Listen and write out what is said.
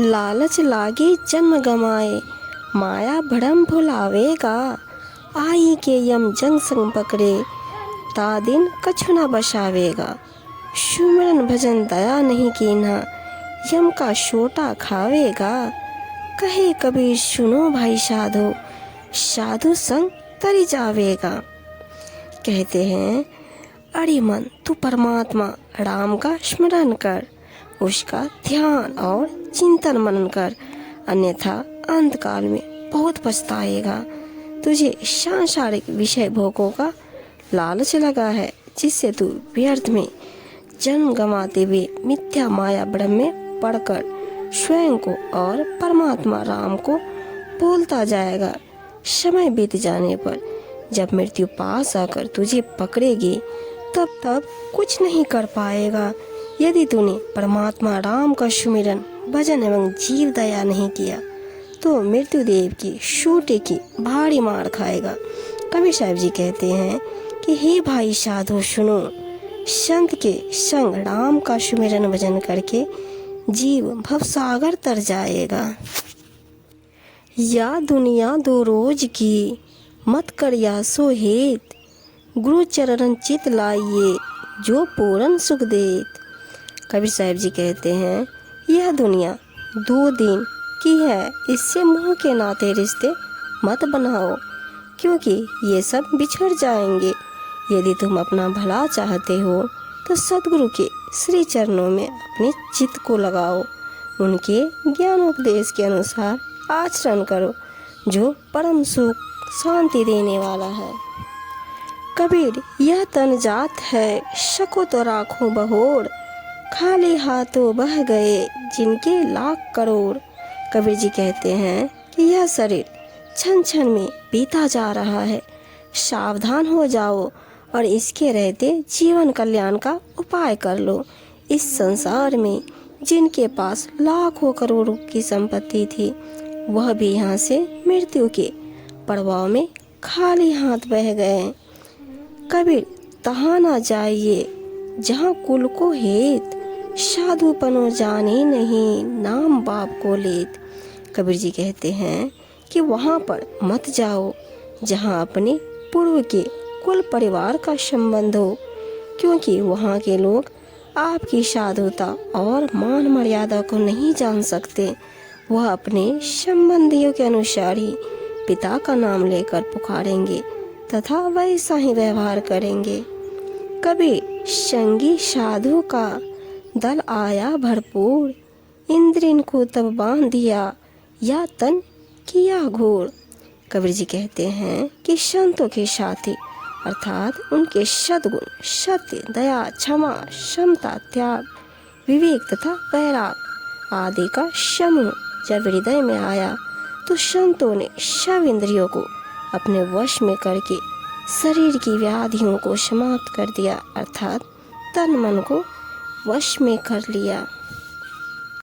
लालच लागे जन्म गमाए, माया भ्रम भुलावेगा। आई के यम जंग संग पकड़े, ता दिन कछु न बसावेगा। सुमिरन भजन दया नहीं कीन्हा, यम का सोटा खावेगा। कहे कबीर सुनो भाई साधो, साधु संग तरी जावेगा। कहते हैं, अरे मन तू परमात्मा राम का स्मरण कर, उसका ध्यान और चिंतन मनन कर, अन्यथा अंत काल में बहुत पछताएगा। तुझे सांसारिक विषय भोगों का लालच लगा है, जिससे तू व्यर्थ में जन्म गंवाते हुए मिथ्या माया भ्रम में पड़कर स्वयं को और परमात्मा राम को भूलता जाएगा। समय बीत जाने पर जब मृत्यु पास आकर तुझे पकड़ेगी, तब कुछ नहीं कर पाएगा। यदि तूने परमात्मा राम का सुमिरन भजन एवं जीव दया नहीं किया, तो मृत्यु देव की शूटे की भारी मार खाएगा। कबीर साहब जी कहते हैं कि हे भाई साधु सुनो, संत के संग राम का सुमिरन भजन करके जीव भवसागर तर जाएगा। या दुनिया दो रोज की, मत कर या सो हेत, गुरु चरण चित लाइए, जो पूरन सुख देत। कबीर साहब जी कहते हैं, यह दुनिया 2 दिन की है, इससे मोह के नाते रिश्ते मत बनाओ, क्योंकि ये सब बिछड़ जाएंगे। यदि तुम अपना भला चाहते हो तो सद्गुरु के श्री चरणों में अपने चित्त को लगाओ, उनके ज्ञानोपदेश के अनुसार आचरण करो, जो परम सुख शांति देने वाला है। कबीर, यह तन जात है, शको तो राखो बहोर, खाली हाथों बह गए जिनके लाख करोड़। कबीर जी कहते हैं कि यह शरीर क्षण क्षण में बीता जा रहा है, सावधान हो जाओ और इसके रहते जीवन कल्याण का उपाय कर लो। इस संसार में जिनके पास लाखों करोड़ों की संपत्ति थी, वह भी यहाँ से मृत्यु के प्रभाव में खाली हाथ बह गए। कबीर, तहाँ न जाइए जहाँ कुल को हेत, साधु पनो जाने नहीं, नाम बाप को लेत। कबीर जी कहते हैं कि वहाँ पर मत जाओ जहाँ अपने पूर्व के कुल परिवार का संबंध हो, क्योंकि वहाँ के लोग आपकी साधुता और मान मर्यादा को नहीं जान सकते। वह अपने संबंधियों के अनुसार ही पिता का नाम लेकर पुकारेंगे तथा वैसा ही व्यवहार करेंगे। कबीर, संगी साधु का दल आया भरपूर, इंद्रिन को तब बांध दिया, या तन किया घोर। कबीर जी कहते हैं कि संतों के साथी अर्थात उनके सद्गुण सत्य, दया, क्षमा, समता, त्याग, विवेक तथा वैराग आदि का समूह जब हृदय में आया, तो संतों ने सब इंद्रियों को अपने वश में करके शरीर की व्याधियों को समाप्त कर दिया, अर्थात तन मन को वश में कर लिया।